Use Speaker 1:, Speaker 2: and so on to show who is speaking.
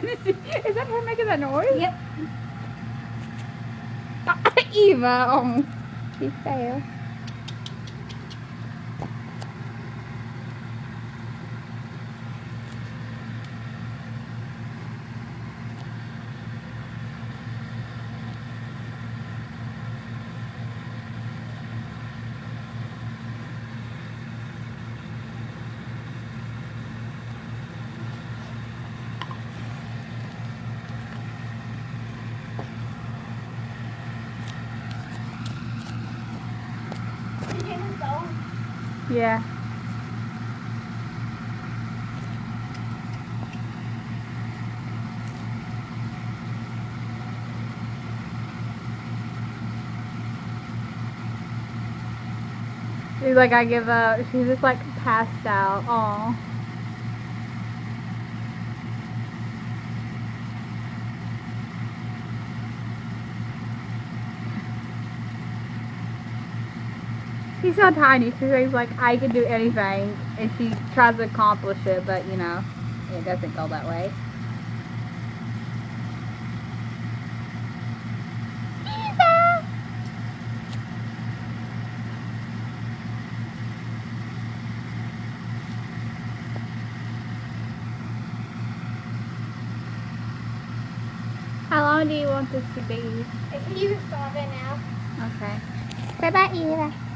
Speaker 1: Is that her making that noise?
Speaker 2: Yep.
Speaker 1: Eva, oh, she failed. Yeah. She's like, I give up. She's just like passed out. Aw. She's so tiny. She's like, I can do anything. And she tries to accomplish it, but you know, it doesn't go that way. Eva! How long do you want this to be?
Speaker 2: You can stop it now.
Speaker 1: Okay. Say bye, Eva.